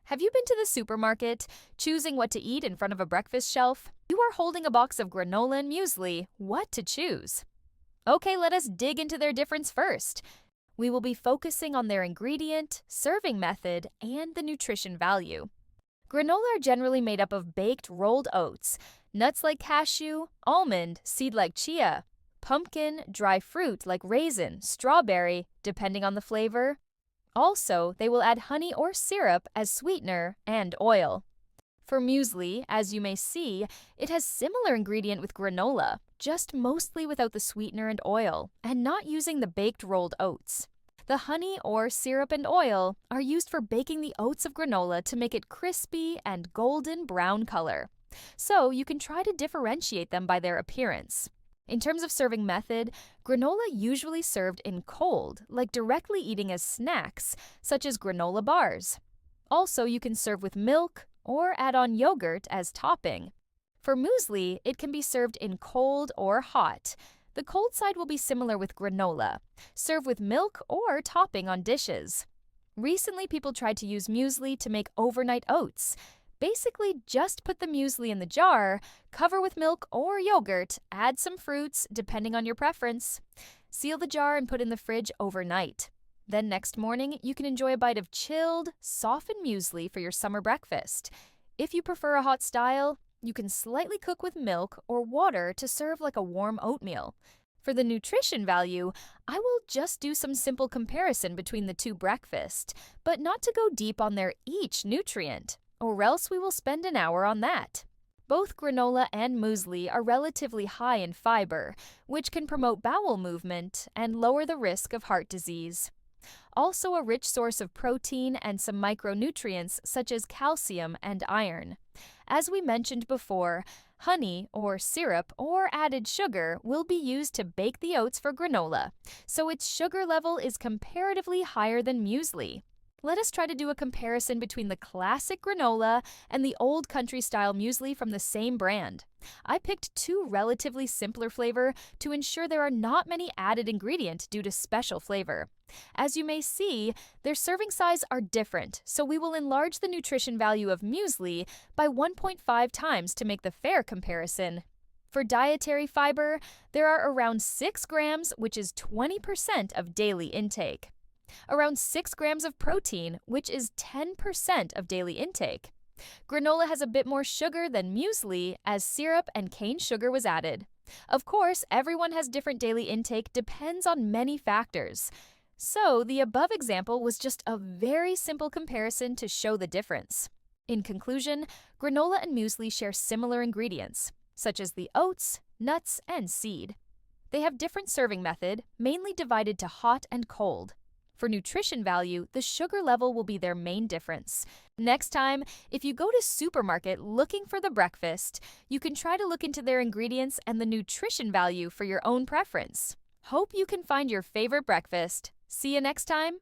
Have you been to the supermarket, choosing what to eat in front of a breakfast shelf? You are holding a box of granola and muesli. What to choose? Okay, let us dig into their difference first. We will be focusing on their ingredient, serving method, and the nutrition value. Granola are generally made up of baked rolled oats, nuts like cashew, almond, seed like chia, pumpkin, dry fruit like raisin, strawberry, depending on the flavor. Also, they will add honey or syrup as sweetener and oil. For muesli, as you may see, it has similar ingredient with granola, just mostly without the sweetener and oil, and not using the baked rolled oats. The honey or syrup and oil are used for baking the oats of granola to make it crispy and golden brown color. So you can try to differentiate them by their appearance. In terms of serving method, granola usually served in cold, like directly eating as snacks, such as granola bars. Also, you can serve with milk or add on yogurt as topping. For muesli, it can be served in cold or hot. The cold side will be similar with granola. Serve with milk or topping on dishes. Recently, people tried to use muesli to make overnight oats. Basically, just put the muesli in the jar, cover with milk or yogurt, add some fruits, depending on your preference. Seal the jar and put in the fridge overnight. Then next morning, you can enjoy a bite of chilled, softened muesli for your summer breakfast. If you prefer a hot style, you can slightly cook with milk or water to serve like a warm oatmeal. For the nutrition value, I will just do some simple comparison between the two breakfasts, but not to go deep on their each nutrient, or else we will spend an hour on that. Both granola and muesli are relatively high in fiber, which can promote bowel movement and lower the risk of heart disease. Also a rich source of protein and some micronutrients such as calcium and iron. As we mentioned before, honey or syrup or added sugar will be used to bake the oats for granola, so its sugar level is comparatively higher than muesli. Let us try to do a comparison between the classic granola and the old country-style muesli from the same brand. I picked two relatively simpler flavor to ensure there are not many added ingredients due to special flavor. As you may see, their serving size are different, so we will enlarge the nutrition value of muesli by 1.5 times to make the fair comparison. For dietary fiber, there are around 6 grams, which is 20% of daily intake. Around 6 grams of protein, which is 10% of daily intake. Granola has a bit more sugar than muesli, as syrup and cane sugar was added. Of course, everyone has different daily intake depends on many factors. So, the above example was just a very simple comparison to show the difference. In conclusion, granola and muesli share similar ingredients, such as the oats, nuts, and seed. They have different serving method, mainly divided to hot and cold. For nutrition value, the sugar level will be their main difference. Next time, if you go to supermarket looking for the breakfast, you can try to look into their ingredients and the nutrition value for your own preference. Hope you can find your favorite breakfast. See you next time.